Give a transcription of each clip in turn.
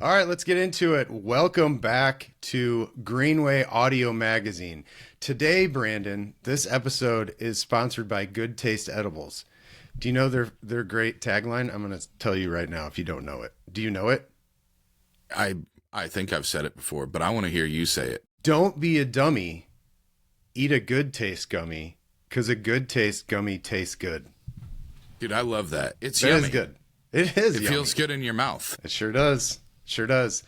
All right, let's get into it. Welcome back to Greenway Audio Magazine. Today, Brandon, this episode is sponsored by Good Taste Edibles. Do you know their great tagline? I'm going to tell you right now if you don't know it. Do you know it? I think I've said it before, but I want to hear you say it. Don't be a dummy. Eat a good taste gummy, because a good taste gummy tastes good. Dude, I love that. It's That yummy. is good. It is. It yummy. feels good in your mouth. It sure does. Sure does.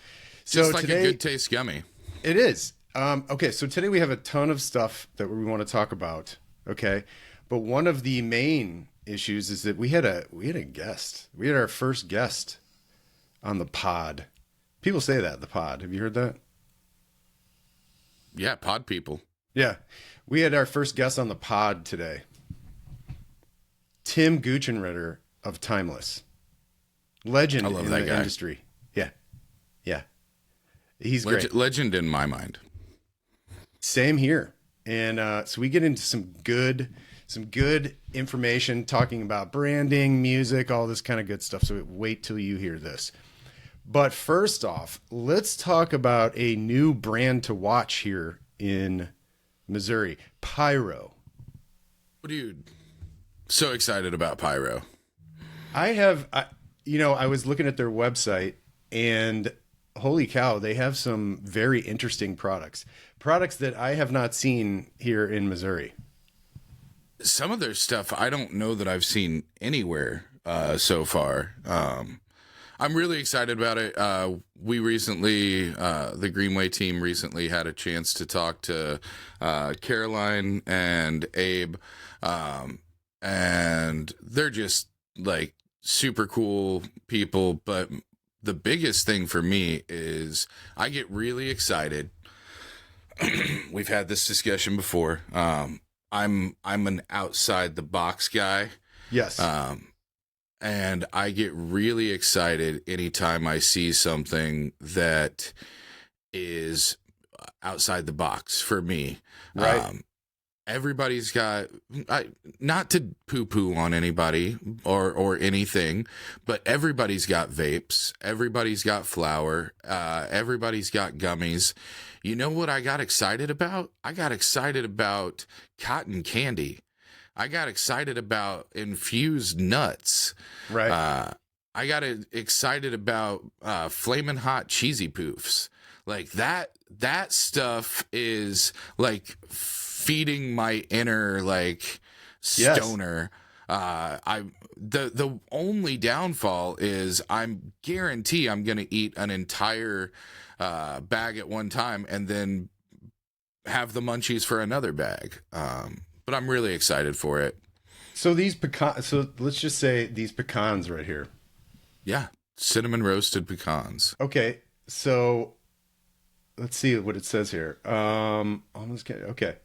So Just like today, a good taste gummy. it is. Okay, so today we have a ton of stuff that we want to talk about. Okay, but one of the main issues is that we had a guest. We had our first guest on the pod. People say that, the pod. Have you heard that? Yeah, pod people. Yeah, we had our first guest on the pod today. Tim Gutschenritter of Timeless, legend I love in that the guy. industry. Yeah, he's great. Legend in my mind. Same here. And so we get into some good information talking about branding, music, all this kind of good stuff. So wait till you hear this. But first off, let's talk about a new brand to watch here in Missouri, Pyro. Dude, so excited about Pyro. I was looking at their website and holy cow, they have some very interesting products that I have not seen here in Missouri. Some of their stuff I don't know that I've seen anywhere so far. I'm really excited about it. We recently, the Greenway team recently had a chance to talk to Caroline and Abe, and they're just like super cool people. But the biggest thing for me is I get really excited. We've had this discussion before. I'm an outside the box guy. Yes. And I get really excited anytime I see something that is outside the box for me. Right. Everybody's got, not to poo-poo on anybody or anything, but everybody's got vapes. Everybody's got flour. Everybody's got gummies. You know what I got excited about? I got excited about cotton candy. I got excited about infused nuts. Right. I got excited about flamin' hot cheesy poofs. Like that stuff is like feeding my inner like stoner. The only downfall is I'm guarantee I'm gonna eat an entire bag at one time and then have the munchies for another bag. But I'm really excited for it. So so let's just say these pecans right here. Yeah, cinnamon roasted pecans. Okay, so let's see what it says here. Okay.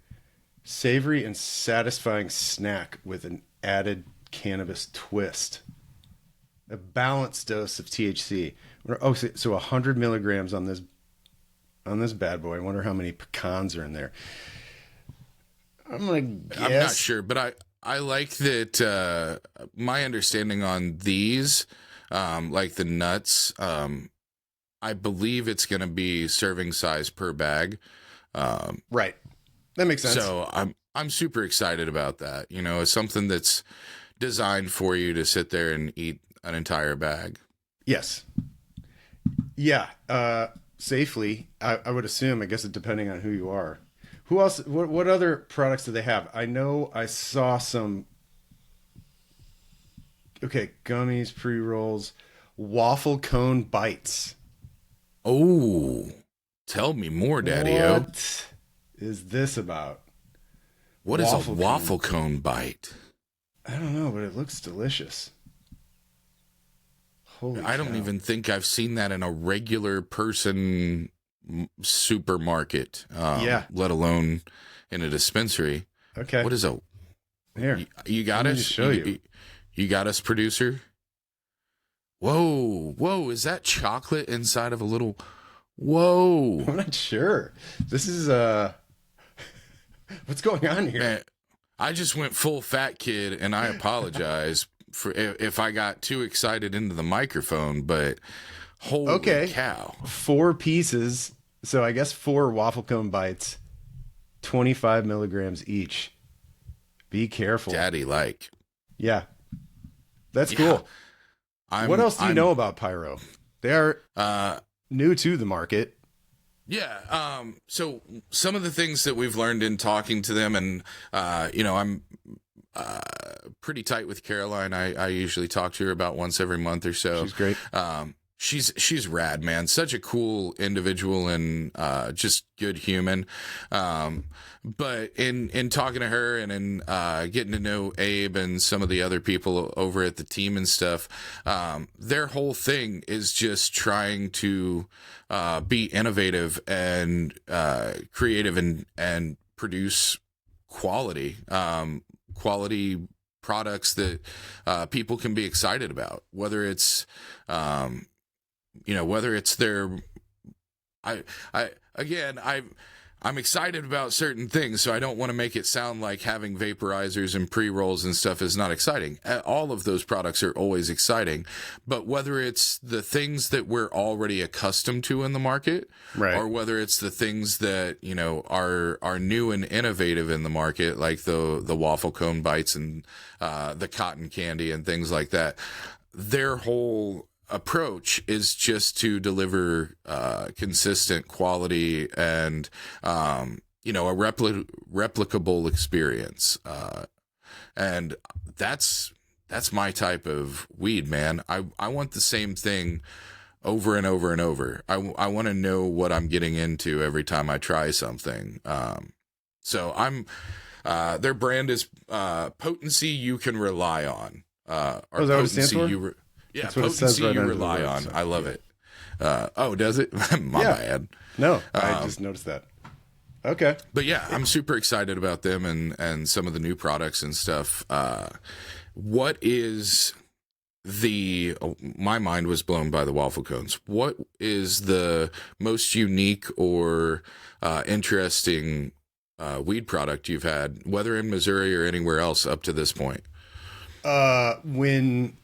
Savory and satisfying snack with an added cannabis twist. A balanced dose of THC. Oh, so 100 milligrams on this bad boy. I wonder how many pecans are in there. I'm gonna guess. I'm not sure, but I like that. My understanding on these, like the nuts, I believe it's going to be serving size per bag. Right, that makes sense. So I'm super excited about that. You know, it's something that's designed for you to sit there and eat an entire bag. Yes. Yeah. Safely, I would assume. I guess it depending on who you are. Who else? What other products do they have? I know I saw some. Okay, gummies, pre-rolls, waffle cone bites. Oh, tell me more, Daddy-O. What is this about? What is a waffle cone bite? I don't know, but it looks delicious. Holy I don't cow. even think I've seen that in a regular person supermarket, let alone in a dispensary. Okay. What is a... Here. You got Let me us? show you. You got us, producer? Whoa, is that chocolate inside of a little... Whoa. I'm not sure. This is, what's going on here? Man, I just went full fat kid, and I apologize for if I got too excited into the microphone, but Holy cow. 4 pieces. So I guess 4 waffle cone bites, 25 milligrams each. Be careful. Daddy like. Yeah. That's cool. What else do you know about Pyro? They are new to the market. Yeah. So some of the things that we've learned in talking to them, and, I'm pretty tight with Caroline. I usually talk to her about once every month or so. She's great. She's rad, man. Such a cool individual and just good human. But in talking to her and in getting to know Abe and some of the other people over at the team and stuff, their whole thing is just trying to be innovative and creative and produce quality products that people can be excited about, whether it's whether it's their I'm excited about certain things, so I don't want to make it sound like having vaporizers and pre-rolls and stuff is not exciting. All of those products are always exciting, but whether it's the things that we're already accustomed to in the market, right, or whether it's the things that, are new and innovative in the market, like the waffle cone bites and the cotton candy and things like that, their whole approach is just to deliver consistent quality and a replicable experience, and that's my type of weed, man. I want the same thing over and over and over. I want to know what I'm getting into every time I try something. So I'm their brand is Potency You Can Rely On. Or is that what it stands for? Yeah, Potency You Rely On. I love it. Does it? My bad. No, I just noticed that. Okay. But yeah, I'm super excited about them and some of the new products and stuff. What is my mind was blown by the waffle cones. What is the most unique or interesting weed product you've had, whether in Missouri or anywhere else up to this point? When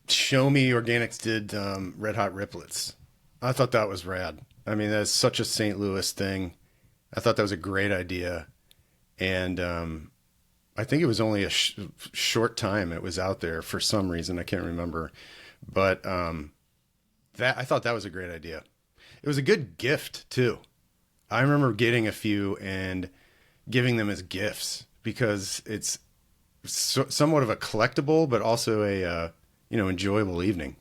Show Me Organics did Red Hot Riplets, I thought that was rad. I mean, that's such a St. Louis thing. I thought that was a great idea. And I think it was only a short time it was out there for some reason. I can't remember. But I thought that was a great idea. It was a good gift, too. I remember getting a few and giving them as gifts because it's somewhat of a collectible, but also a enjoyable evening.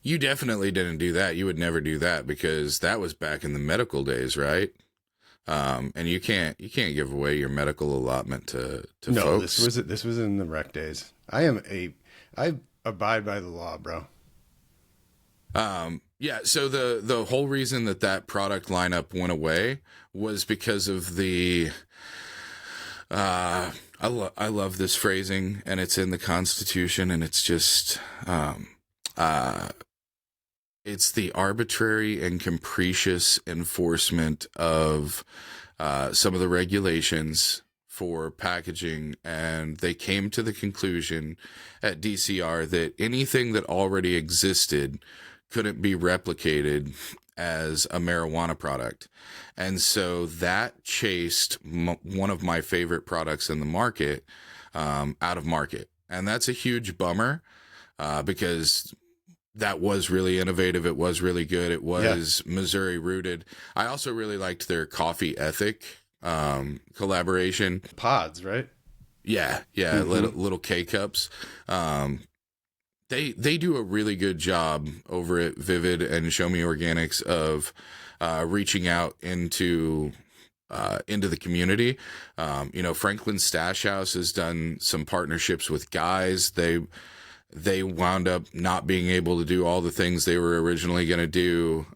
You definitely didn't do that. You would never do that because that was back in the medical days, right? And you can't give away your medical allotment to folks. This was in the rec days. I abide by the law, bro. Yeah. So the whole reason that product lineup went away was because of the. I love this phrasing, and it's in the Constitution, and it's just it's the arbitrary and capricious enforcement of some of the regulations for packaging, and they came to the conclusion at DCR that anything that already existed couldn't be replicated as a marijuana product. And so that chased one of my favorite products in the market out of market. And that's a huge bummer because that was really innovative. It was really good. It was Missouri rooted. I also really liked their coffee ethic collaboration. Pods, right? Yeah. Mm-hmm. Little K-cups. They do a really good job over at Vivid and Show Me Organics of reaching out into the community. Franklin Stash House has done some partnerships with guys. They wound up not being able to do all the things they were originally going to do.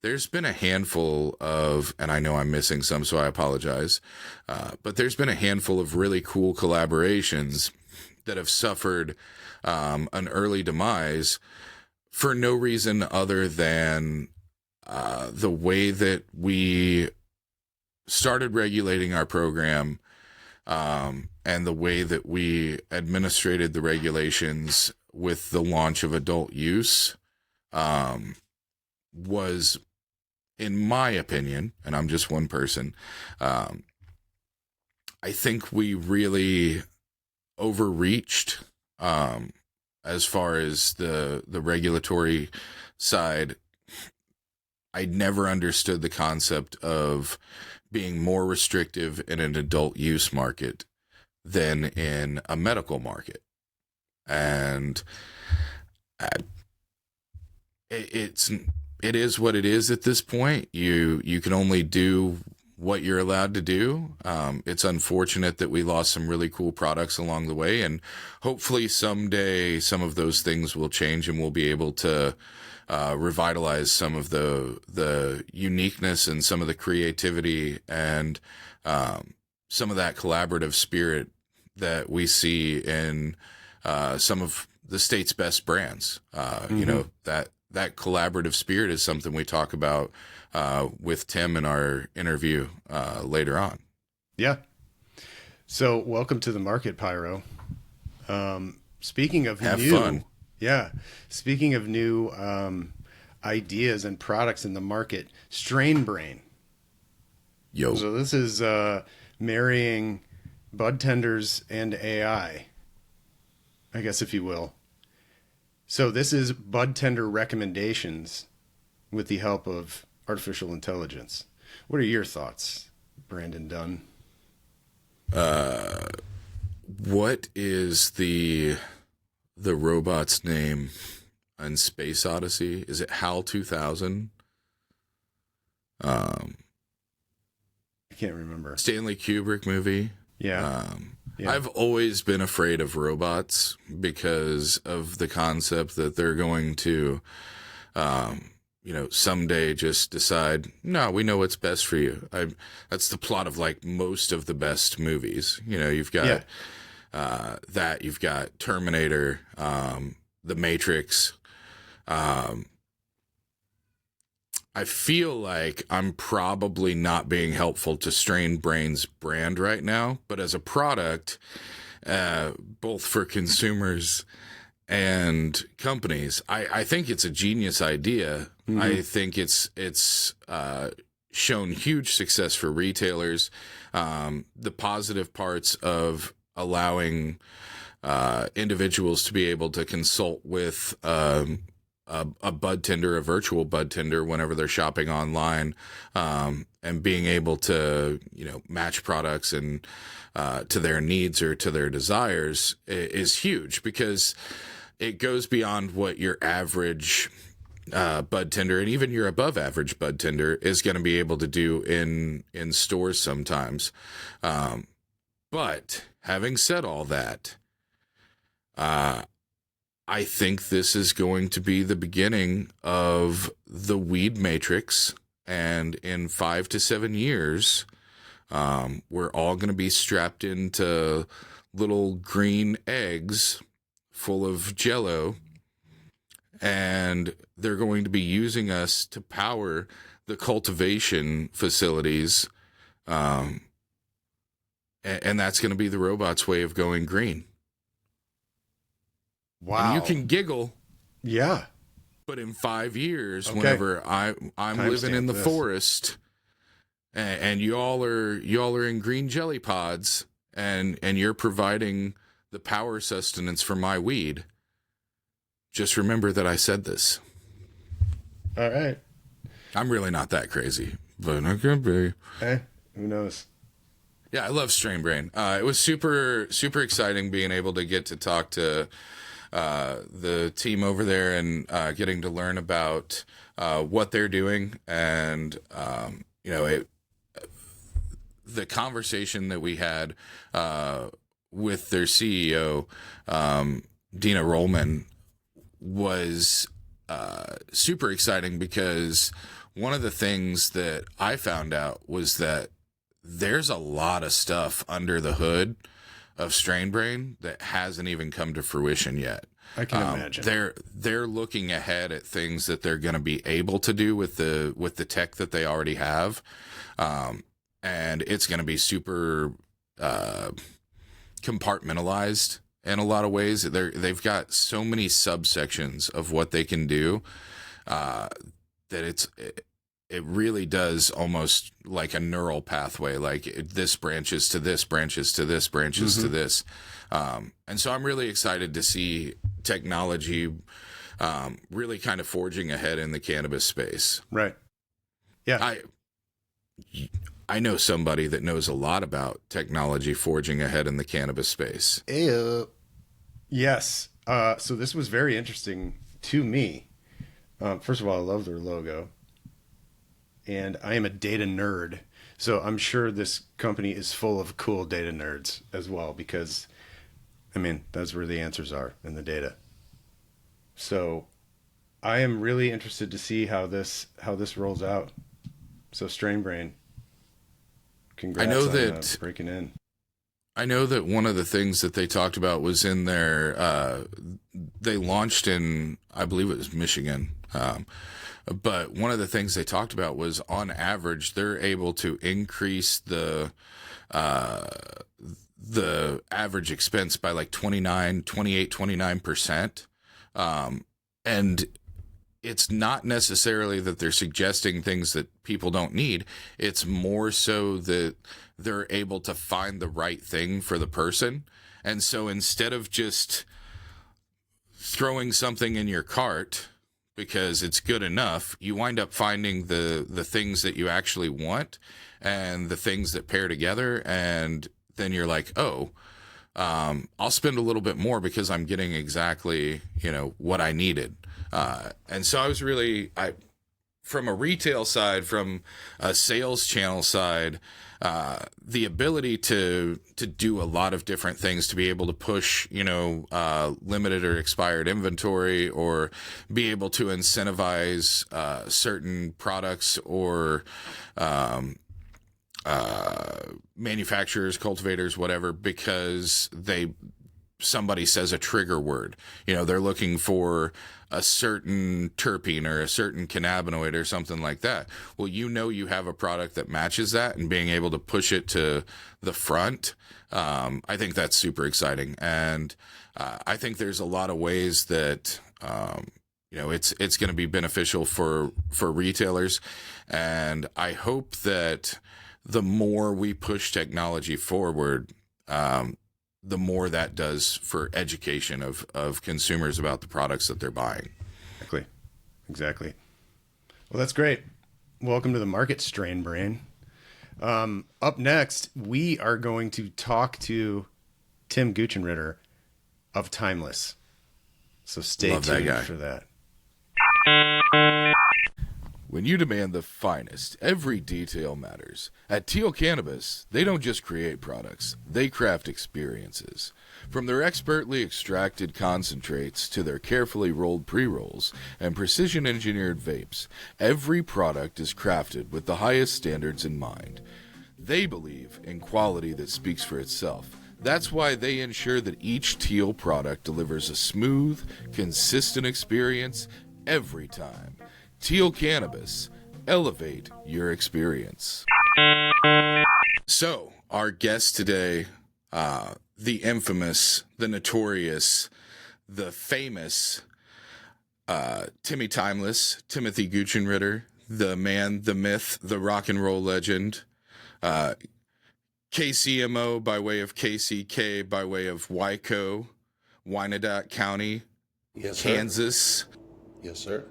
There's been a handful of, and I know I'm missing some, so I apologize, but there's been a handful of really cool collaborations that have suffered an early demise for no reason other than the way that we started regulating our program and the way that we administrated the regulations with the launch of adult use was, in my opinion, and I'm just one person, I think we really overreached as far as the regulatory side. I never understood the concept of being more restrictive in an adult use market than in a medical market. And it is what it is at this point. You can only do what you're allowed to do. It's unfortunate that we lost some really cool products along the way, and hopefully someday some of those things will change and we'll be able to revitalize some of the uniqueness and some of the creativity and some of that collaborative spirit that we see in some of the state's best brands. You know, that collaborative spirit is something we talk about with Tim in our interview later on. Yeah. So welcome to the market, Pyro. Speaking of Have fun. Yeah. Speaking of new ideas and products in the market, Strain Brain. Yo. So this is marrying bud tenders and AI, I guess, if you will. So this is bud tender recommendations with the help of artificial intelligence. What are your thoughts, Brandon Dunn? What is the robot's name in Space Odyssey? Is it HAL 2000? I can't remember. Stanley Kubrick movie. Yeah. Yeah. I've always been afraid of robots because of the concept that they're going to, someday just decide, no, we know what's best for you. That's the plot of like most of the best movies. You know, you've got you've got Terminator, The Matrix. I feel like I'm probably not being helpful to Strain Brain's brand right now, but as a product, both for consumers and companies, I think it's a genius idea. Mm-hmm. I think it's shown huge success for retailers. The positive parts of allowing individuals to be able to consult with a bud tender, a virtual bud tender, whenever they're shopping online, and being able to, match products and to their needs or to their desires is huge, because it goes beyond what your average bud tender and even your above average bud tender is going to be able to do in stores sometimes. But having said all that, I think this is going to be the beginning of the weed matrix, and in 5 to 7 years, we're all going to be strapped into little green eggs full of Jello, and they're going to be using us to power the cultivation facilities, and that's going to be the robot's way of going green. Wow. And you can giggle. Yeah. But in 5 years, whenever I'm living in the forest and y'all are in green jelly pods and you're providing the power sustenance for my weed, just remember that I said this. All right. I'm really not that crazy, but I could be. Hey, who knows? Yeah, I love Strain Brain. It was super, super exciting being able to get to talk to the team over there and getting to learn about what they're doing, and the conversation that we had with their CEO, Dina Rollman, was super exciting, because one of the things that I found out was that there's a lot of stuff under the hood of Strain Brain that hasn't even come to fruition yet. I can imagine. They're looking ahead at things that they're going to be able to do with the tech that they already have, and it's going to be super compartmentalized in a lot of ways. They've got so many subsections of what they can do that it really does almost like a neural pathway. Like this branches to this, branches to this, branches to this. And so I'm really excited to see technology really kind of forging ahead in the cannabis space. Right. Yeah. I know somebody that knows a lot about technology forging ahead in the cannabis space. Yes. So this was very interesting to me. First of all, I love their logo. And I am a data nerd. So I'm sure this company is full of cool data nerds as well, because, I mean, that's where the answers are, in the data. So I am really interested to see how this rolls out. So Strain Brain, congrats on breaking in. I know that one of the things that they talked about was in their, they launched in, I believe it was Michigan. But one of the things they talked about was, on average, they're able to increase the average expense by like 29%. And it's not necessarily that they're suggesting things that people don't need. It's more so that they're able to find the right thing for the person. And so instead of just throwing something in your cart because it's good enough, you wind up finding the things that you actually want and the things that pair together. And then you're like, oh, I'll spend a little bit more because I'm getting exactly, what I needed. And so I was really, from a retail side, from a sales channel side, the ability to do a lot of different things, to be able to push, limited or expired inventory, or be able to incentivize certain products or manufacturers, cultivators, whatever, because somebody says a trigger word. They're looking for a certain terpene or a certain cannabinoid or something like that. Well, you have a product that matches that, and being able to push it to the front, I think that's super exciting. And I think there's a lot of ways that it's going to be beneficial for retailers. And I hope that the more we push technology forward, the more that does for education of consumers about the products that they're buying. Exactly. Well, that's great. Welcome to the market, Strain Brain. Up next, we are going to talk to Tim Gutschenritter of Timeless. So stay tuned for that. When you demand the finest, every detail matters. At Teal Cannabis, they don't just create products, they craft experiences. From their expertly extracted concentrates to their carefully rolled pre-rolls and precision-engineered vapes, every product is crafted with the highest standards in mind. They believe in quality that speaks for itself. That's why they ensure that each Teal product delivers a smooth, consistent experience every time. Teal Cannabis, elevate your experience. So, our guest today, the infamous, the notorious, the famous Timothy Gutschenritter, the man, the myth, the rock and roll legend, KCMO by way of KCK, by way of Wyco, Wyandotte County, yes, Kansas. Yes, sir.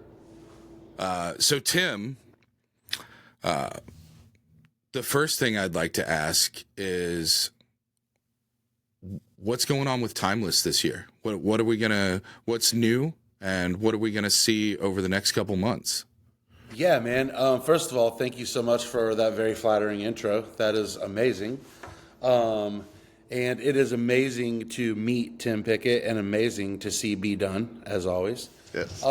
So Tim, the first thing I'd like to ask is, what's going on with Timeless this year? What's new, and what are we gonna see over the next couple months? Yeah, man. First of all, thank you so much for that very flattering intro. That is amazing. And it is amazing to meet Tim Pickett and amazing to see B. Dunn, as always. Yes.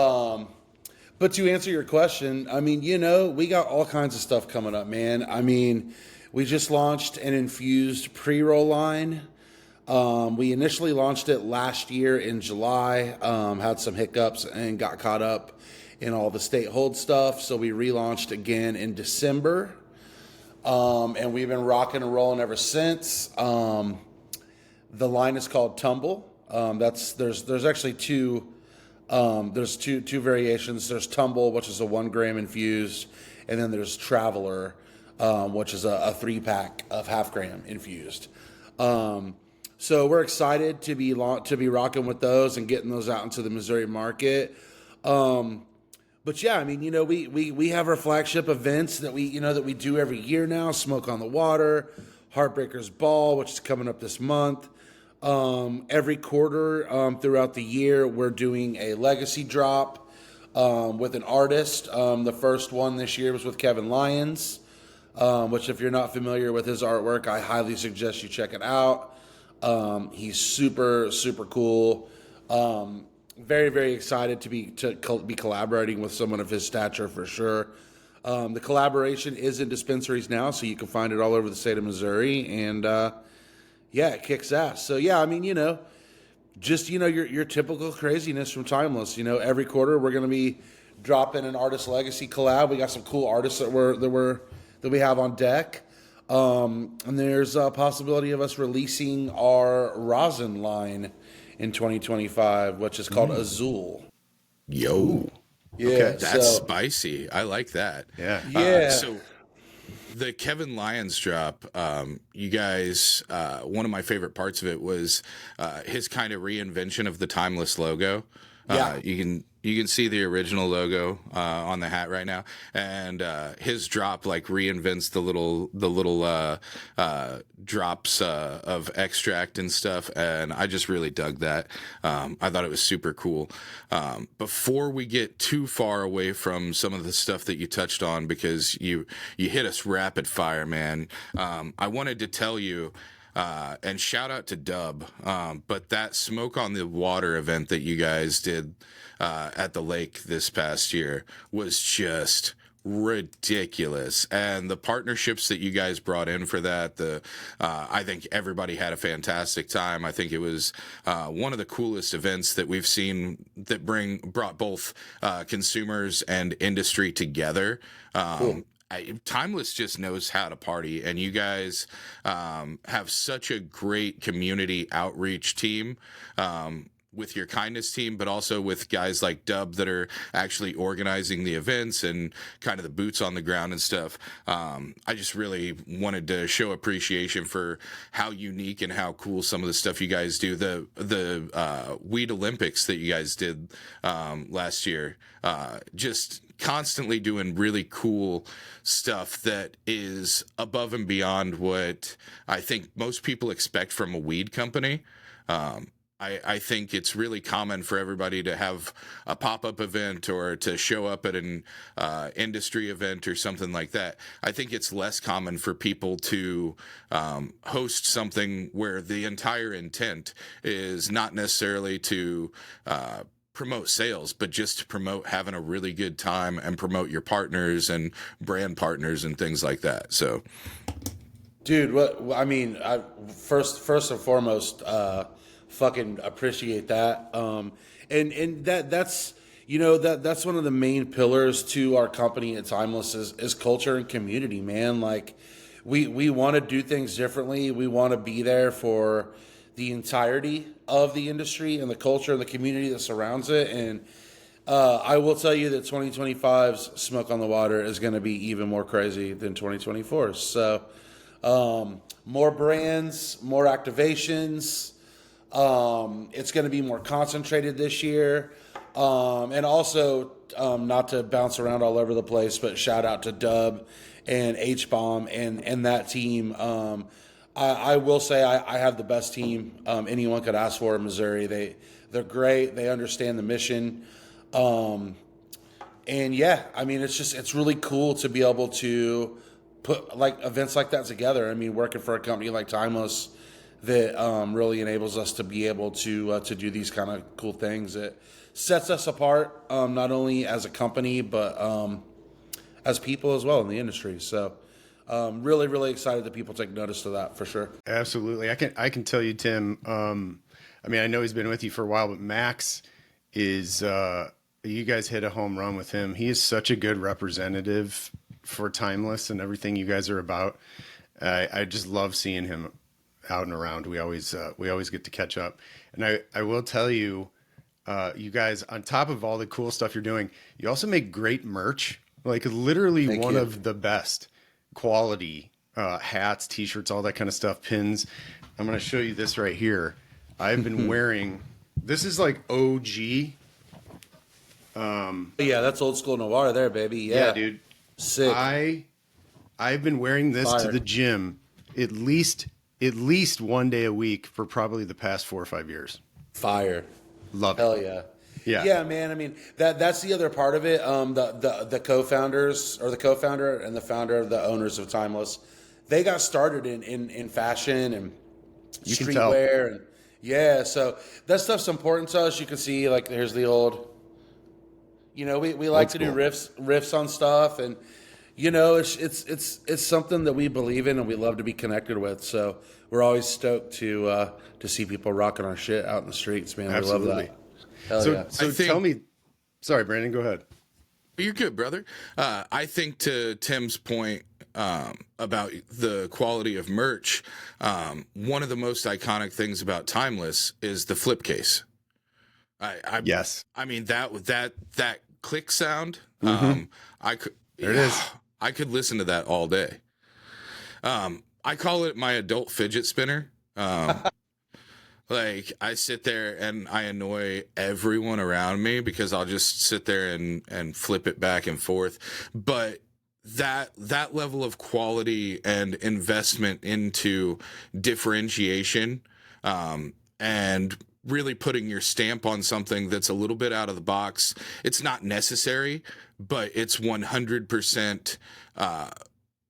But to answer your question, I mean, we got all kinds of stuff coming up, man. I mean, we just launched an infused pre-roll line. We initially launched it last year in July, had some hiccups and got caught up in all the state hold stuff. So we relaunched again in December. And we've been rocking and rolling ever since. The line is called Tumble. There's actually two variations. There's Tumble, which is a 1 gram infused, and then there's Traveler, which is a 3-pack of half gram infused. So we're excited to be rocking with those and getting those out into the Missouri market. But yeah, I mean, we have our flagship events that we do every year now. Smoke on the Water, Heartbreakers Ball, which is coming up this month. Every quarter throughout the year, we're doing a legacy drop with an artist. The first one this year was with Kevin Lyons, which if you're not familiar with his artwork, I highly suggest you check it out. He's super, super cool. Very, very excited to be collaborating with someone of his stature for sure. The collaboration is in dispensaries now, so you can find it all over the state of Missouri, and yeah, it kicks ass. So yeah, I mean, just your typical craziness from Timeless. Every quarter we're going to be dropping an artist legacy collab. We got some cool artists that we have on deck. And there's a possibility of us releasing our rosin line in 2025, which is called Azul. Yo. Yeah. Okay, that's spicy. I like that. Yeah. Yeah. So the Kevin Lyons drop, you guys, one of my favorite parts of it was his kind of reinvention of the Timeless logo. Yeah. You can see the original logo on the hat right now, and his drop like reinvents the little drops of extract and stuff, and I just really dug that. I thought it was super cool. Before we get too far away from some of the stuff that you touched on, because you hit us rapid fire, man, I wanted to tell you. And shout out to Dub, but that Smoke on the Water event that you guys did at the lake this past year was just ridiculous, and the partnerships that you guys brought in for that, I think everybody had a fantastic time. I think it was one of the coolest events that we've seen that brought both consumers and industry together. Cool. Timeless just knows how to party, and you guys have such a great community outreach team with your kindness team, but also with guys like Dub that are actually organizing the events and kind of the boots on the ground and stuff. I just really wanted to show appreciation for how unique and how cool some of the stuff you guys do. The Weed Olympics that you guys did last year, just constantly doing really cool stuff that is above and beyond what I think most people expect from a weed company. I think it's really common for everybody to have a pop-up event or to show up at an industry event or something like that. I think it's less common for people to host something where the entire intent is not necessarily to promote sales, but just to promote having a really good time and promote your partners and brand partners and things like that. So, dude, first and foremost, fucking appreciate that. And that's that's one of the main pillars to our company at Timeless is culture and community, man. Like we want to do things differently. We want to be there for the entirety of the industry and the culture and the community that surrounds it. And I will tell you that 2025's Smoke on the Water is going to be even more crazy than 2024's. So more brands, more activations. It's going to be more concentrated this year. And also, not to bounce around all over the place, but shout out to Dub and H-Bomb and that team. I will say I have the best team anyone could ask for in Missouri. They're great. They understand the mission. And yeah, I mean, it's really cool to be able to put like events like that together. I mean, working for a company like Timeless that really enables us to be able to do these kind of cool things. It sets us apart, not only as a company, but as people as well in the industry. So really, really excited that people take notice of that for sure. Absolutely. I can tell you, Tim, I mean, I know he's been with you for a while, but Max is, you guys hit a home run with him. He is such a good representative for Timeless and everything you guys are about. I just love seeing him out and around. We always get to catch up. And I will tell you, you guys, on top of all the cool stuff you're doing, you also make great merch, like literally Thank one you. of the best quality hats, t-shirts, all that kind of stuff, pins. I'm going to show you this right here. I've been wearing, this is like OG. Yeah, that's old school Noir there, baby. Yeah, dude. Sick. I've been wearing this to Fire. the gym at least one day a week for probably the past 4 or 5 years. Fire. Love it. Hell yeah. Yeah. Yeah, man. I mean, that's the other part of it. The co-founders, or the co-founder and the founder of the owners of Timeless, they got started in fashion and You can tell. streetwear, and yeah, so that stuff's important to us. You can see, like, here's the old, we like to do school. riffs on stuff, and it's something that we believe in and we love to be connected with. So we're always stoked to see people rocking our shit out in the streets, man. Absolutely. We love that. Hell So, yeah. so I think- tell me, sorry, Brandon, go ahead. You're good, brother. I think to Tim's point about the quality of merch, one of the most iconic things about Timeless is the flip case. Yes. I mean that click sound. I could. There it is. I could listen to that all day. I call it my adult fidget spinner. Like, I sit there and I annoy everyone around me because I'll just sit there and flip it back and forth. But that level of quality and investment into differentiation, and really putting your stamp on something that's a little bit out of the box. It's not necessary, but it's 100%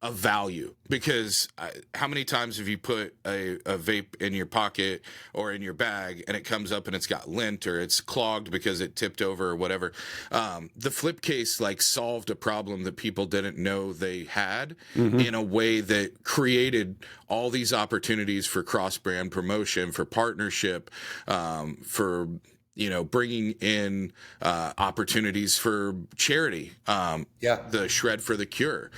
of value, because how many times have you put a vape in your pocket or in your bag and it comes up and it's got lint or it's clogged because it tipped over or whatever? The flip case like solved a problem that people didn't know they had in a way that created all these opportunities for cross-brand promotion, for partnership, for bringing in opportunities for charity. The Shred for the Cure.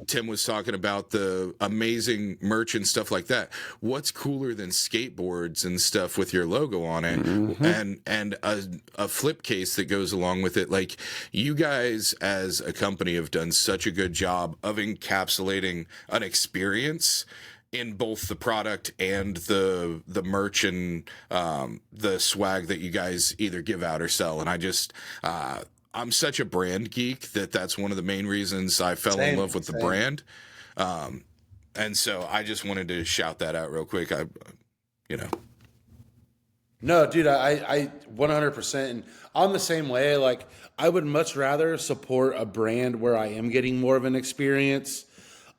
Tim was talking about the amazing merch and stuff like that. What's cooler than skateboards and stuff with your logo on it, and a flip case that goes along with it? Like, you guys as a company have done such a good job of encapsulating an experience in both the product and the merch and the swag that you guys either give out or sell. And I just I'm such a brand geek that's one of the main reasons I fell in love with the brand. And so I just wanted to shout that out real quick. No, dude, I 100%. And I'm the same way. Like, I would much rather support a brand where I am getting more of an experience.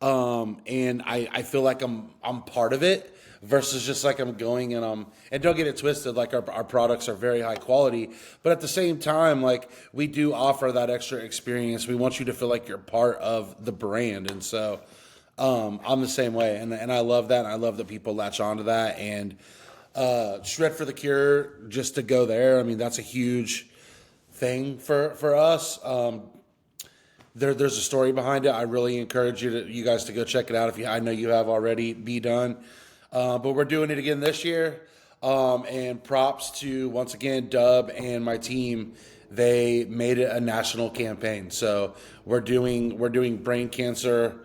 And I feel like I'm part of it versus just like I'm going and don't get it twisted. Like, our products are very high quality, but at the same time, like, we do offer that extra experience. We want you to feel like you're part of the brand. And so, I'm the same way. And I love that. And I love that people latch onto that. And, Shred for the Cure, just to go there, I mean, that's a huge thing for us. There's a story behind it. I really encourage you guys to go check it out. I know you have already, be done. But we're doing it again this year. And props to, once again, Dub and my team. They made it a national campaign. So we're doing brain cancer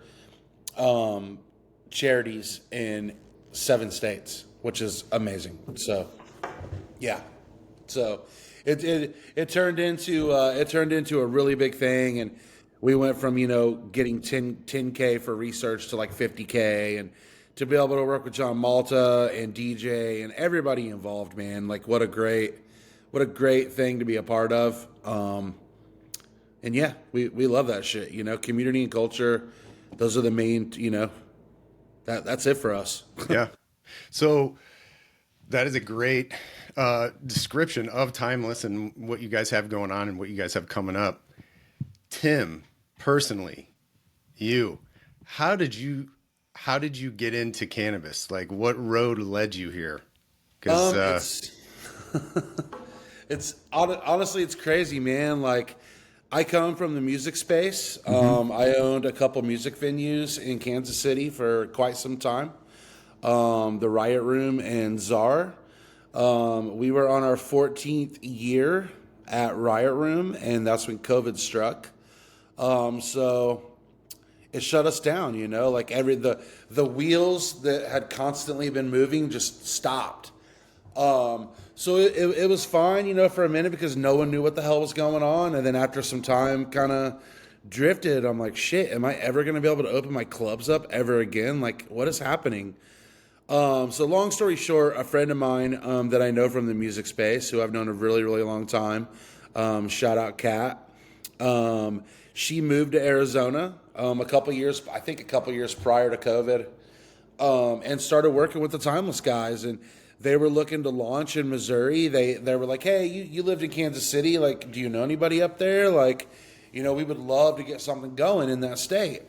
charities in 7 states, which is amazing. So yeah. So it turned into a really big thing, and we went from, getting 10K for research to like 50K, and to be able to work with John Malta and DJ and everybody involved, man, like, what a great thing to be a part of. And yeah, we love that shit, community and culture. Those are the main, that's it for us. Yeah. So that is a great description of Timeless and what you guys have going on and what you guys have coming up. Tim, personally, how did you get into cannabis? Like, what road led you here? Because it's honestly, it's crazy, man. Like, I come from the music space. I owned a couple music venues in Kansas City for quite some time. the Riot Room, and Czar. We were on our 14th year at Riot Room, and that's when COVID struck. So it shut us down, you know, like the wheels that had constantly been moving just stopped. So it was fine, you know, for a minute because no one knew what the hell was going on. And then after some time kind of drifted, I'm like, shit, am I ever going to be able to open my clubs up ever again? Like, what is happening? So long story short, a friend of mine that I know from the music space, who I've known a really, really long time, shout out Kat, she moved to Arizona a couple years prior to COVID, and started working with the Timeless guys. And they were looking to launch in Missouri. They were like, hey, you lived in Kansas City. Like, do you know anybody up there? Like, you know, we would love to get something going in that state.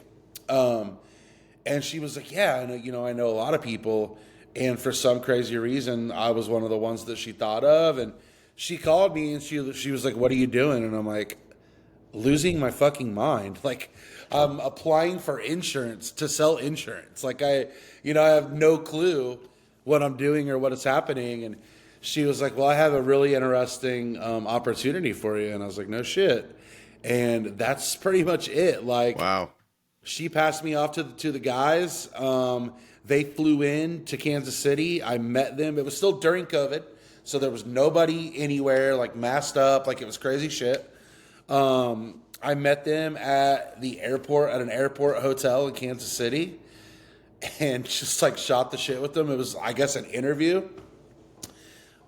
And she was like, yeah, I know a lot of people. And for some crazy reason, I was one of the ones that she thought of. And she called me and she was like, what are you doing? And I'm like, losing my fucking mind. Like, I'm applying for insurance to sell insurance. Like, I have no clue what I'm doing or what is happening. And she was like, well, I have a really interesting opportunity for you. And I was like, no shit. And that's pretty much it. Like, wow. She passed me off to the guys. They flew in to Kansas City. I met them. It was still during COVID, so there was nobody anywhere, like masked up, like it was crazy shit. I met them at an airport hotel in Kansas City, and just like shot the shit with them. It was, I guess, an interview.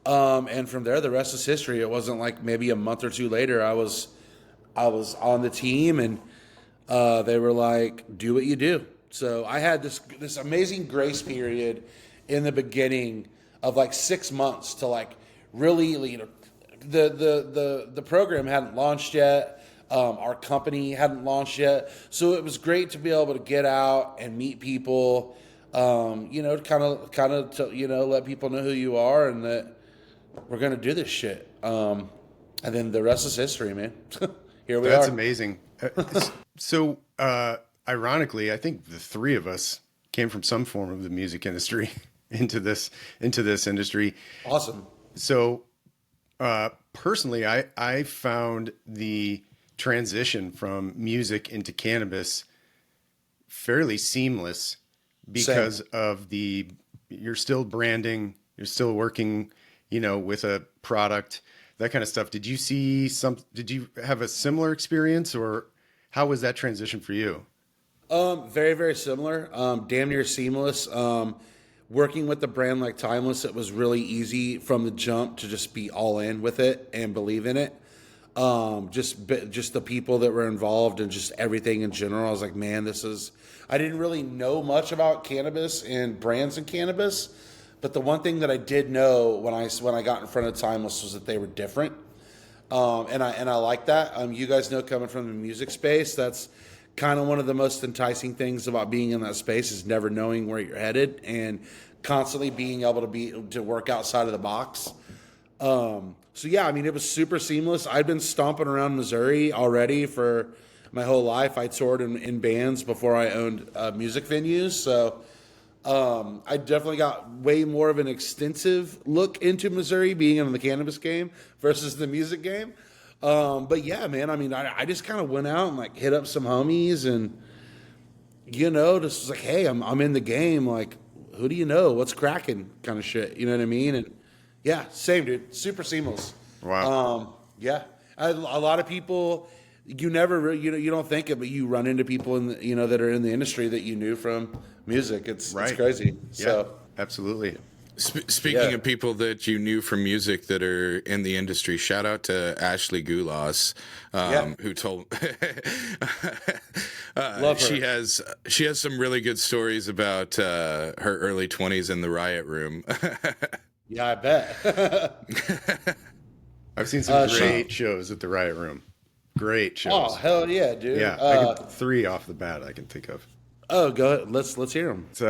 And from there, the rest is history. It wasn't like maybe a month or two later, I was on the team, and they were like, do what you do. So I had this amazing grace period in the beginning of like 6 months to like really, you know, the program hadn't launched yet. Our company hadn't launched yet. So it was great to be able to get out and meet people, you know, kind of, you know, let people know who you are and that we're going to do this shit. And then the rest is history, man. Here we are. That's amazing. So, ironically, I think the three of us came from some form of the music industry into this industry. Awesome. So, personally, I found the transition from music into cannabis fairly seamless because of you're still branding, you're still working, you know, with a product, that kind of stuff. Did you have a similar experience, or how was that transition for you? Very, very similar. Damn near seamless. Working with a brand like Timeless, it was really easy from the jump to just be all in with it and believe in it. Just the people that were involved and just everything in general. I was like, man, I didn't really know much about cannabis and brands in cannabis, but the one thing that I did know when I got in front of Timeless was that they were different. And I like that. You guys know, coming from the music space, that's kind of one of the most enticing things about being in that space is never knowing where you're headed and constantly being able to work outside of the box. So yeah, I mean, it was super seamless. I'd been stomping around Missouri already for my whole life. I toured in bands before I owned music venues. So I definitely got way more of an extensive look into Missouri being in the cannabis game versus the music game. But yeah, man, I mean, I just kind of went out and like hit up some homies and, you know, just was like, hey, I'm in the game. Like, who do you know? What's cracking kind of shit. You know what I mean? And yeah, same dude, super seamless. Wow. Yeah. A lot of people, you never, you don't think it, but you run into people that are in the industry that you knew from music. It's crazy. Yeah, so absolutely. Speaking of people that you knew from music that are in the industry, shout out to Ashley Goulas, who told Love her. She has some really good stories about her early 20s in the Riot Room. Yeah, I bet. I've seen some great shows at the Riot Room. Great shows. Oh, hell yeah, dude. Yeah, I can, 3 off the bat I can think of. Oh, go ahead. Let's hear them. It's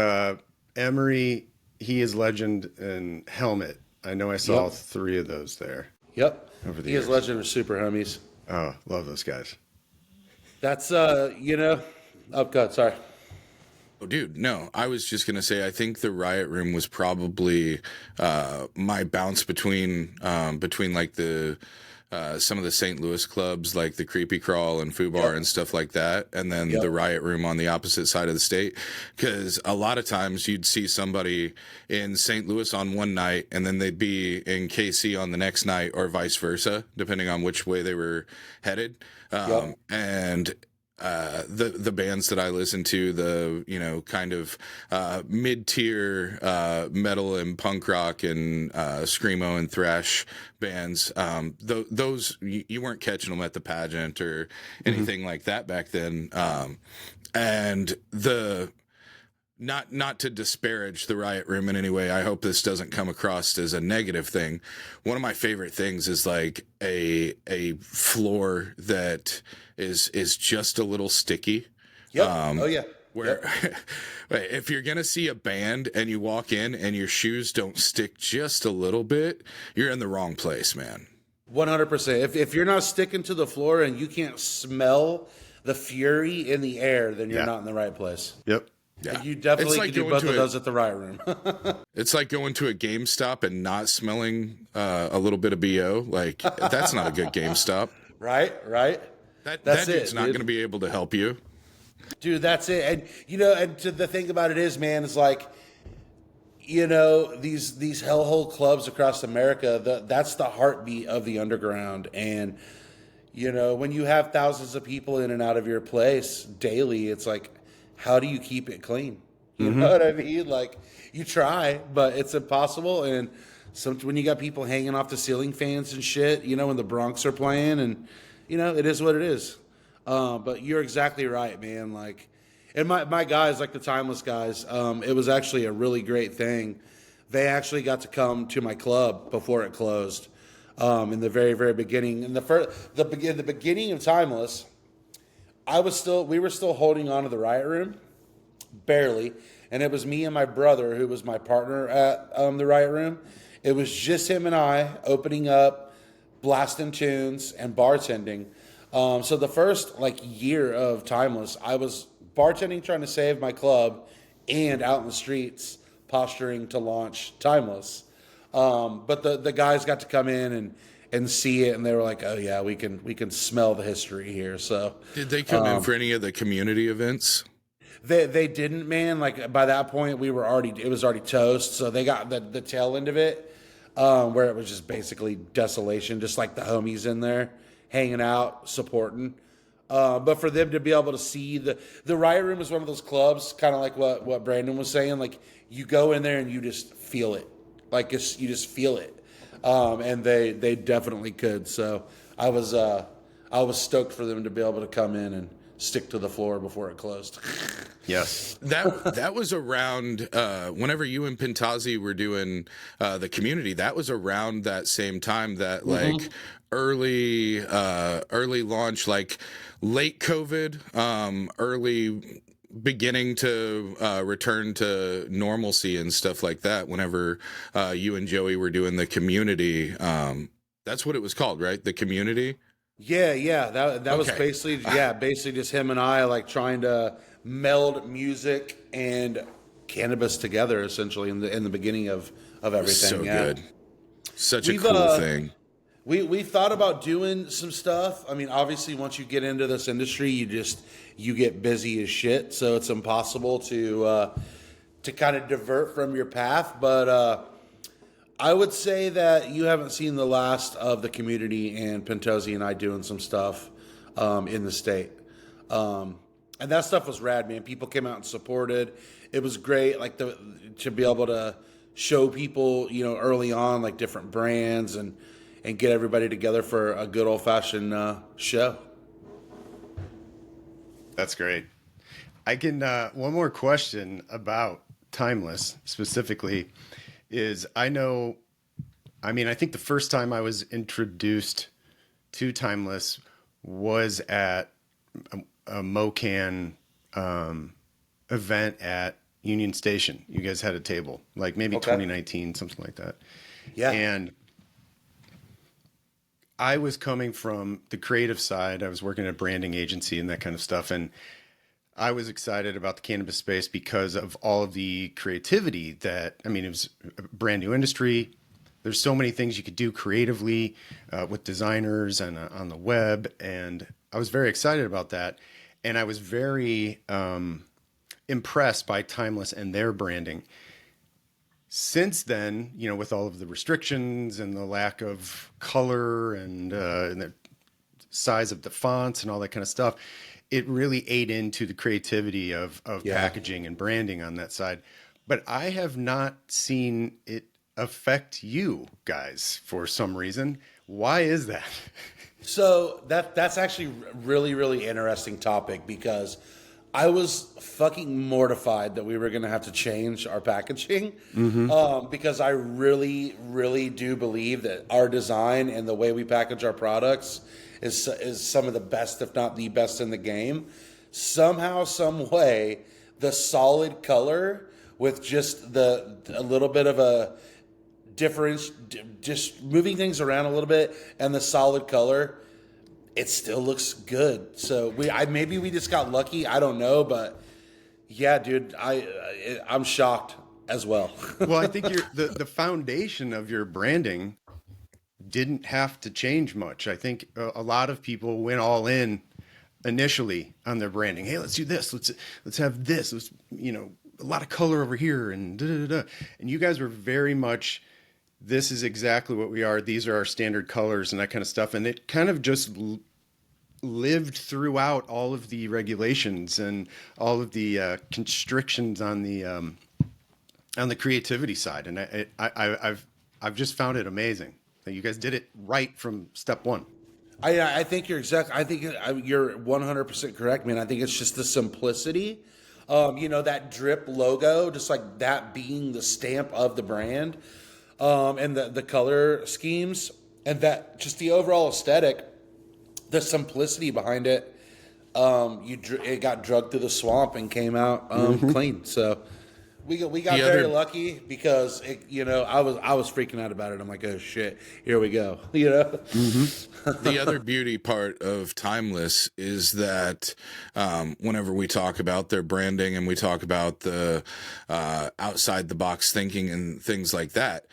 Emery, He Is Legend, and Helmet. I know I saw 3 of those there. Yep. Over the He years. Is Legend are super homies. Oh, love those guys. That's, oh, God, sorry. Oh, dude, no. I was just gonna say I think the Riot Room was probably my bounce between like the some of the St. Louis clubs like the Creepy Crawl and Foo Bar and stuff like that, and then the Riot Room on the opposite side of the state. Because a lot of times you'd see somebody in St. Louis on one night, and then they'd be in KC on the next night, or vice versa, depending on which way they were headed. And the bands that I listen to, the kind of mid-tier metal and punk rock and screamo and thrash bands, those you weren't catching them at the pageant or anything like that back then. And the not to disparage the Riot Room in any way. I hope this doesn't come across as a negative thing. One of my favorite things is like a floor that is just a little sticky. Where if you're gonna see a band and you walk in and your shoes don't stick just a little bit, you're in the wrong place, man. 100%. If you're not sticking to the floor and you can't smell the fury in the air, then you're not in the right place. Yep. Yeah. You definitely can do both of those at the Riot Room. It's like going to a GameStop and not smelling a little bit of BO. Like, that's not a good GameStop. Right. That dude's not going to be able to help you. Dude, that's it. And, and the thing about it is, man, it's like, these hellhole clubs across America, that's the heartbeat of the underground. And, when you have thousands of people in and out of your place daily, it's like, how do you keep it clean? You know what I mean? Like, you try, but it's impossible. And when you got people hanging off the ceiling fans and shit, when the Bronx are playing, and it is what it is. But you're exactly right, man. Like, and my guys, like the Timeless guys, it was actually a really great thing. They actually got to come to my club before it closed, in the very, very beginning. In the beginning of Timeless, we were still holding on to the Riot Room, barely, and it was me and my brother who was my partner at the Riot Room. It was just him and I opening up, blasting tunes, and bartending. So the first year of Timeless, I was bartending, trying to save my club, and out in the streets posturing to launch Timeless. But the guys got to come in and see it, and they were like, "Oh yeah, we can smell the history here." So did they come in for any of the community events? They didn't, man. Like, by that point, it was already toast. So they got the tail end of it, where it was just basically desolation, just like the homies in there hanging out, supporting. But for them to be able to see the Riot Room is one of those clubs, kind of like what Brandon was saying. Like, you go in there and you just feel it. Like, you just feel it. And they definitely could. So I was stoked for them to be able to come in and stick to the floor before it closed. Yes. That was around whenever you and Pentazzi were doing the community. That was around that same time that early launch, like late COVID, early beginning to return to normalcy and stuff like that. Whenever you and Joey were doing the community, that's what it was called, right? The community. Yeah. That was basically just him and I, like, trying to meld music and cannabis together, essentially in the beginning of everything. So good. Such a cool thing. We thought about doing some stuff. I mean, obviously, once you get into this industry, you get busy as shit, so it's impossible to kind of divert from your path. But I would say that you haven't seen the last of the community and Pentozzi and I doing some stuff in the state. And that stuff was rad, man. People came out and supported. It was great, like to be able to show people, early on, like, different brands and get everybody together for a good old-fashioned show. That's great. I can one more question about Timeless specifically is I think the first time I was introduced to Timeless was at a MoCan event at Union Station. You guys had a table, like maybe 2019, something like that. Yeah. And I was coming from the creative side. I was working at a branding agency and that kind of stuff. And I was excited about the cannabis space because of all of the creativity that, I mean, it was a brand new industry. There's so many things you could do creatively with designers and on the web. And I was very excited about that. And I was very impressed by Timeless and their branding. Since then, you know, with all of the restrictions and the lack of color and the size of the fonts and all that kind of stuff, it really ate into the creativity of packaging and branding on that side. But I have not seen it affect you guys for some reason. Why is that? So that's actually really, really interesting topic, because I was fucking mortified that we were going to have to change our packaging, because I really, really do believe that our design and the way we package our products is some of the best, if not the best in the game. Somehow, some way, the solid color with just a little bit of a difference, just moving things around a little bit, and the solid color, it still looks good. So maybe we just got lucky. I don't know, but yeah, dude, I'm shocked as well. Well, I think the foundation of your branding didn't have to change much. I think a lot of people went all in initially on their branding. Hey, let's do this. Let's have this. Let's, you know, a lot of color over here and da da da. And you guys were very much, this is exactly what we are. These are our standard colors and that kind of stuff. And it kind of just lived throughout all of the regulations and all of the constrictions on the creativity side. And I've just found it amazing that you guys did it right from step one. I think you're you're 100% correct, man. I think it's just the simplicity. You know, that drip logo, just like that being the stamp of the brand, and the color schemes, and that just the overall aesthetic, the simplicity behind it. It got drugged through the swamp and came out clean. So we got very lucky, because I was freaking out about it. I'm like, oh shit, here we go. You know. The other beauty part of Timeless is that whenever we talk about their branding and we talk about the outside the box thinking and things like that,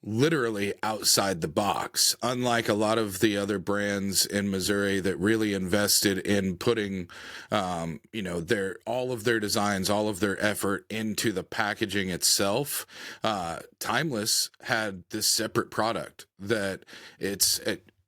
literally outside the box, unlike a lot of the other brands in Missouri that really invested in putting all of their designs, all of their effort into the packaging itself. Timeless had this separate product that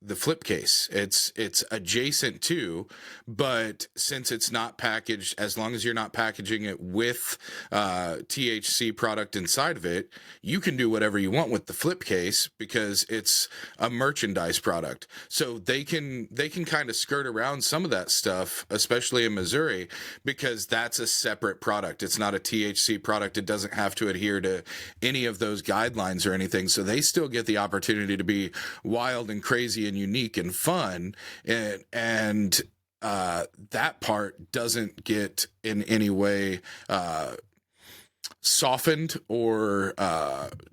the flip case. It's adjacent to, but since it's not packaged, as long as you're not packaging it with THC product inside of it, you can do whatever you want with the flip case, because it's a merchandise product. So they can kind of skirt around some of that stuff, especially in Missouri, because that's a separate product. It's not a THC product. It doesn't have to adhere to any of those guidelines or anything. So they still get the opportunity to be wild and crazy and unique and fun, and that part doesn't get in any way softened or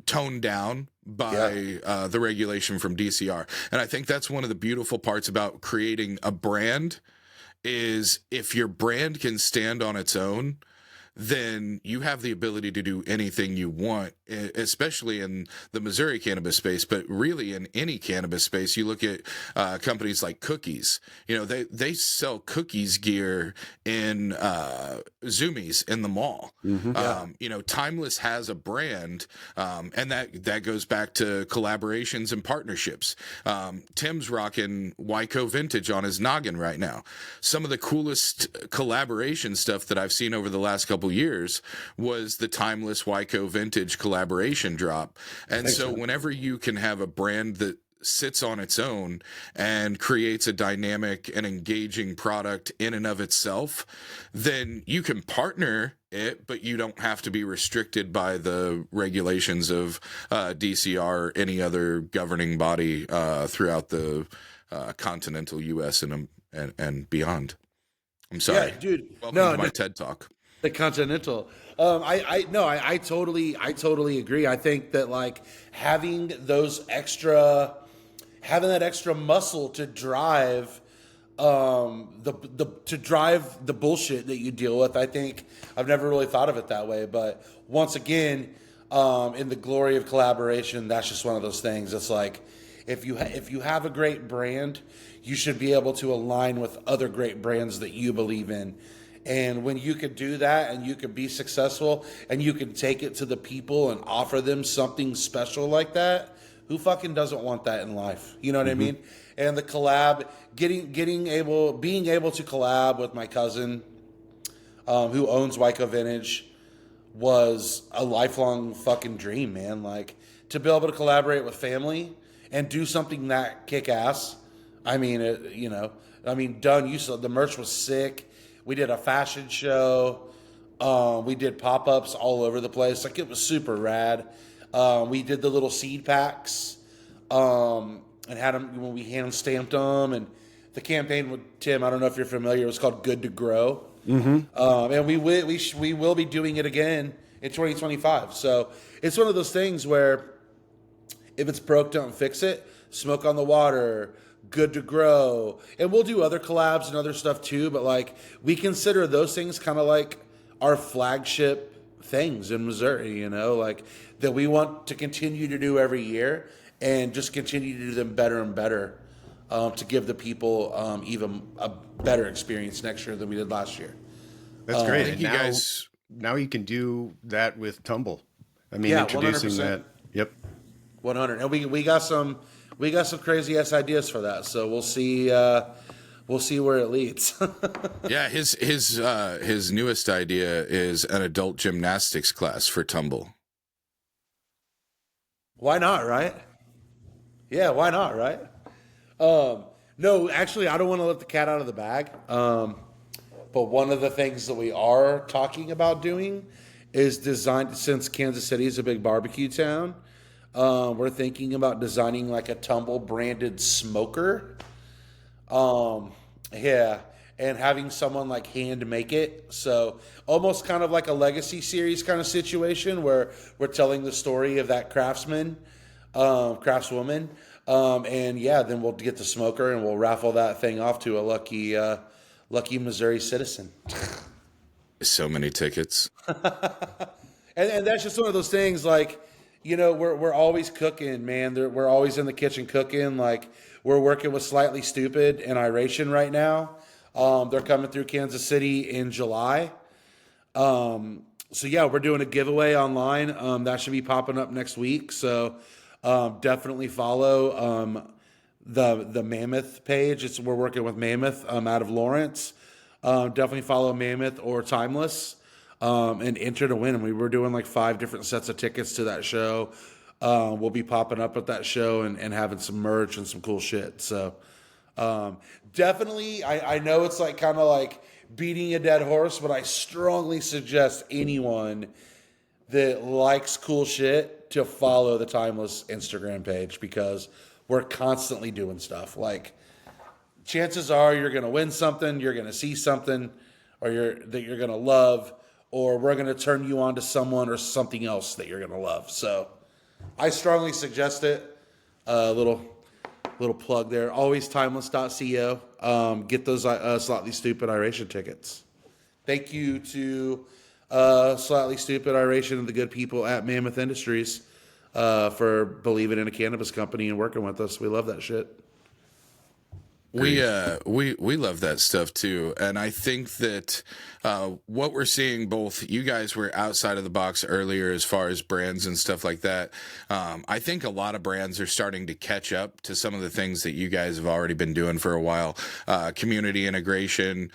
toned down by the regulation from DCR. And I think that's one of the beautiful parts about creating a brand, is if your brand can stand on its own, then you have the ability to do anything you want, especially in the Missouri cannabis space, but really in any cannabis space. You look at companies like Cookies. You know, they sell Cookies gear in Zoomies in the mall. Timeless has a brand, and that goes back to collaborations and partnerships. Tim's rocking Wyco Vintage on his noggin right now. Some of the coolest collaboration stuff that I've seen over the last couple years was the Timeless Wyco Vintage collaboration drop. And so whenever you can have a brand that sits on its own and creates a dynamic and engaging product in and of itself, then you can partner it, but you don't have to be restricted by the regulations of DCR or any other governing body throughout the continental U.S. and beyond. I'm sorry. Yeah, dude. Welcome to my TED Talk. The Continental. I totally agree. I think that like having that extra muscle to drive to drive the bullshit that you deal with. I think I've never really thought of it that way, but once again, in the glory of collaboration, that's just one of those things. It's like if you have a great brand, you should be able to align with other great brands that you believe in. And when you could do that and you could be successful and you can take it to the people and offer them something special like that, who fucking doesn't want that in life? You know what I mean? And the collab, being able to collab with my cousin, who owns Wyco Vintage, was a lifelong fucking dream, man. Like, to be able to collaborate with family and do something that kick ass. I mean, Dunn, you saw the merch was sick. We did a fashion show. We did pop-ups all over the place. Like, it was super rad. We did the little seed packs, and had them when we hand stamped them. And the campaign with Tim, I don't know if you're familiar, it was called Good to Grow. And we will be doing it again in 2025. So it's one of those things where if it's broke, don't fix it. Smoke on the Water, Good to Grow, and we'll do other collabs and other stuff too. But like, we consider those things kind of like our flagship things in Missouri, you know, like that we want to continue to do every year and just continue to do them better and better, to give the people even a better experience next year than we did last year. That's great. And you now, guys. now you can do that with Tumble. I mean, Yeah, introducing 100%. that. Yep. 100. And we got some crazy ass ideas for that. So we'll see where it leads. Yeah, his newest idea is an adult gymnastics class for Tumble. Why not, right? Yeah, why not, right? No, actually, I don't want to let the cat out of the bag. But one of the things that we are talking about doing is since Kansas City is a big barbecue town, we're thinking about designing like a Tumble branded smoker. Yeah, and having someone like hand make it. So almost kind of like a legacy series kind of situation where we're telling the story of that craftswoman. And yeah, then we'll get the smoker and we'll raffle that thing off to a lucky Missouri citizen. So many tickets. And that's just one of those things, like, you know, we're always cooking, man. We're always in the kitchen cooking. Like, we're working with Slightly Stupid and Iration right now. They're coming through Kansas City in July. So yeah, we're doing a giveaway online. That should be popping up next week. So definitely follow the Mammoth page. We're working with Mammoth out of Lawrence. Definitely follow Mammoth or Timeless. And enter to win. We were doing like 5 different sets of tickets to that show. We'll be popping up at that show and having some merch and some cool shit. So definitely, I know it's like kind of like beating a dead horse, but I strongly suggest anyone that likes cool shit to follow the Timeless Instagram page, because we're constantly doing stuff. Like, chances are you're going to win something, you're going to see something, or that you're going to love, or we're going to turn you on to someone or something else that you're going to love. So I strongly suggest it. Little plug there. Always timeless.co. Get those Slightly Stupid Iration tickets. Thank you to Slightly Stupid Iration and the good people at Mammoth Industries for believing in a cannabis company and working with us. We love that shit. We love that stuff too, and I think that what we're seeing, both you guys were outside of the box earlier as far as brands and stuff like that. I think a lot of brands are starting to catch up to some of the things that you guys have already been doing for a while. Community integration.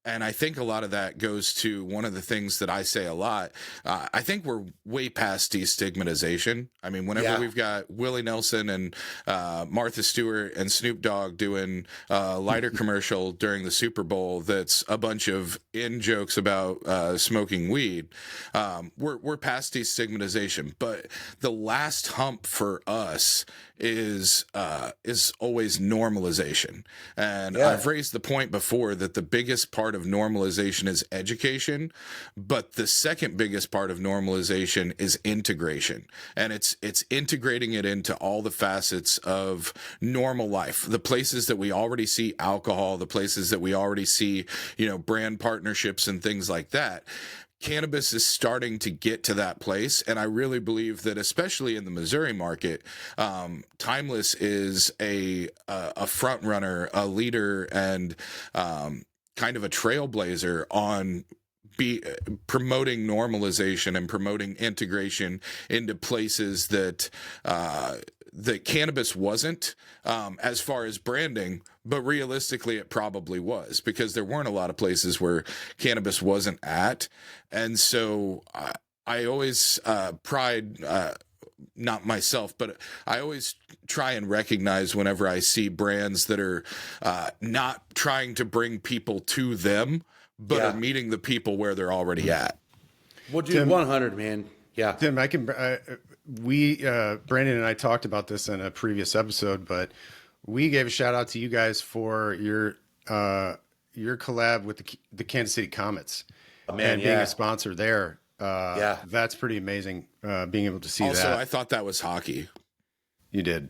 And I think a lot of that goes to one of the things that I say a lot. I think we're way past destigmatization. I mean, whenever we've got Willie Nelson and Martha Stewart and Snoop Dogg doing a lighter commercial during the Super Bowl that's a bunch of in-jokes about smoking weed, we're past destigmatization. But the last hump for us is always normalization. And I've raised the point before that the biggest part part of normalization is education, but the second biggest part of normalization is integration. And it's integrating it into all the facets of normal life. The places that we already see alcohol, the places that we already see, brand partnerships and things like that. Cannabis is starting to get to that place, and I really believe that, especially in the Missouri market, Timeless is a front runner, a leader, and kind of a trailblazer on promoting normalization and promoting integration into places that that cannabis wasn't, as far as branding, but realistically it probably was, because there weren't a lot of places where cannabis wasn't at. And so I always not myself, but I always try and recognize whenever I see brands that are not trying to bring people to them, but are meeting the people where they're already at. Well, dude, Tim, 100, man. Yeah. Tim, Brandon and I talked about this in a previous episode, but we gave a shout out to you guys for your collab with the Kansas City Comets and being a sponsor there. That's pretty amazing. Being able to see that. Also, I thought that was hockey. You did.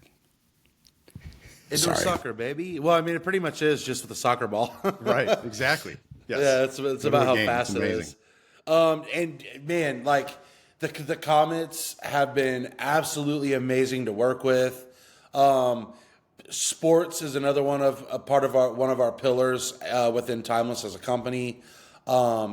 Indoor soccer, baby. Well, I mean, it pretty much is, just with a soccer ball. Right. Exactly. Yes. Yeah, it's about how fast it is. And man, like the Comets have been absolutely amazing to work with. Sports is another one of our pillars within Timeless as a company.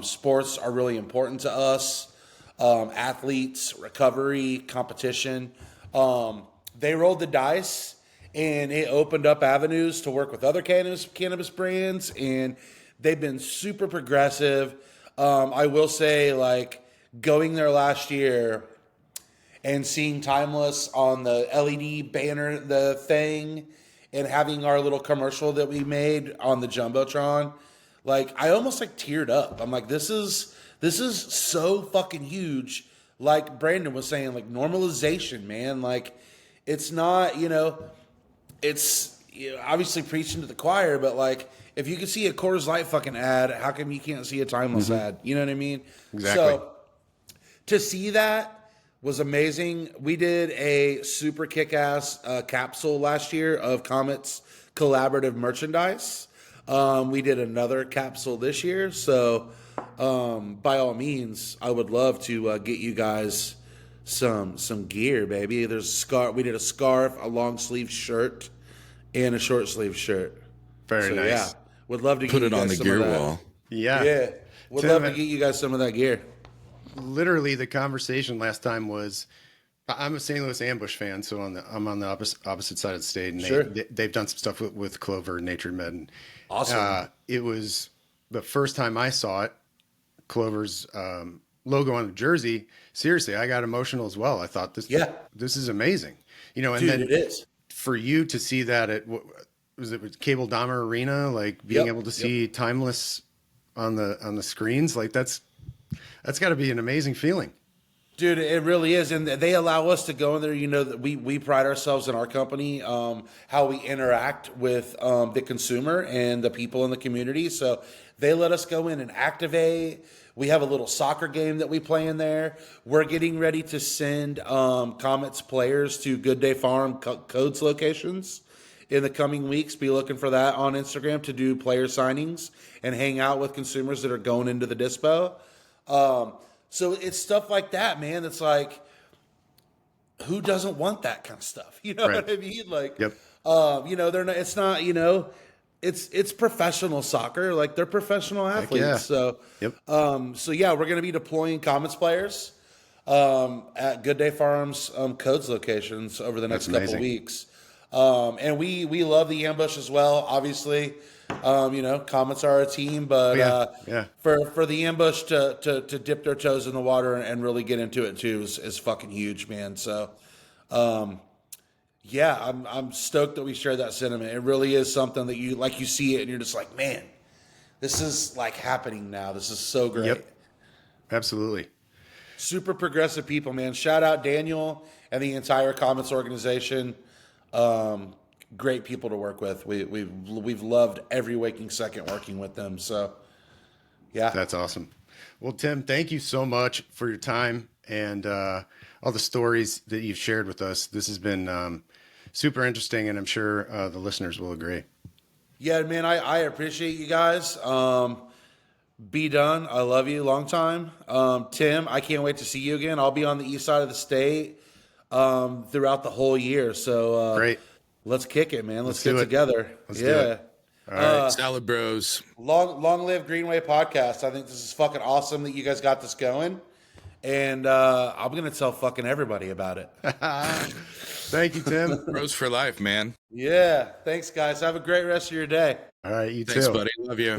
Sports are really important to us. Athletes, recovery, competition. They rolled the dice, and it opened up avenues to work with other cannabis brands, and they've been super progressive. I will say, like, going there last year and seeing Timeless on the LED banner, the thing, and having our little commercial that we made on the Jumbotron, like, I almost like teared up. I'm like, this is so fucking huge. Like Brandon was saying, like, normalization, man. Like, it's not, it's obviously preaching to the choir, but like, if you can see a Coors Light fucking ad, how come you can't see a Timeless ad? You know what I mean? Exactly. So to see that was amazing. We did a super kick-ass capsule last year of Comet's collaborative merchandise. We did another capsule this year. So by all means, I would love to get you guys some gear, baby. We did a scarf, a long sleeve shirt, and a short sleeve shirt. Very nice. Yeah, would love to put it on the gear wall. Yeah. Would love to get you guys some of that gear. Literally, the conversation last time was, I'm a St. Louis Ambush fan, so I'm on the opposite side of the state, and they've done some stuff with Clover and Nature Med. And, awesome. It was the first time I saw it, Clover's logo on the jersey. Seriously, I got emotional as well. I thought this is amazing, and dude, then it is. For you to see that at was it Cable Dahmer Arena, like being able to see Timeless on the screens, like that's got to be an amazing feeling. Dude, it really is. And they allow us to go in there. That we pride ourselves in our company, how we interact with the consumer and the people in the community. So they let us go in and activate. We have a little soccer game that we play in there. We're getting ready to send Comets players to Good Day Farm Codes locations in the coming weeks. Be looking for that on Instagram to do player signings and hang out with consumers that are going into the dispo. So it's stuff like that, man. It's like, who doesn't want that kind of stuff? You know what I mean? Like, they're not. It's not. It's professional soccer. Like, they're professional athletes. Yeah. So, we're going to be deploying Comets players at Good Day Farms Codes locations over the next couple weeks. And we love the Ambush as well. Obviously, Comets are a team, but for the Ambush to dip their toes in the water and really get into it too is fucking huge, man. So, I'm stoked that we share that sentiment. It really is something that you see it and you're just like, man, this is like happening now. This is so great. Yep. Absolutely. Super progressive people, man. Shout out Daniel and the entire Comets organization. Great people to work with. We've loved every waking second working with them. So Yeah. That's awesome. Well, Tim, thank you so much for your time and all the stories that you've shared with us. This has been super interesting, and I'm sure the listeners will agree. Yeah, man, I appreciate you guys. Be Dunn, I love you, long time. Tim, I can't wait to see you again. I'll be on the east side of the state throughout the whole year. So Great. Let's kick it, man. Let's do get it. together. Let's do it. All right. Salad Bros. Long live Greenway podcast. I think this is fucking awesome that you guys got this going. And I'm going to tell fucking everybody about it. Thank you, Tim. Bros for life, man. Yeah. Thanks, guys. Have a great rest of your day. All right, you Thanks, too. buddy. Love you.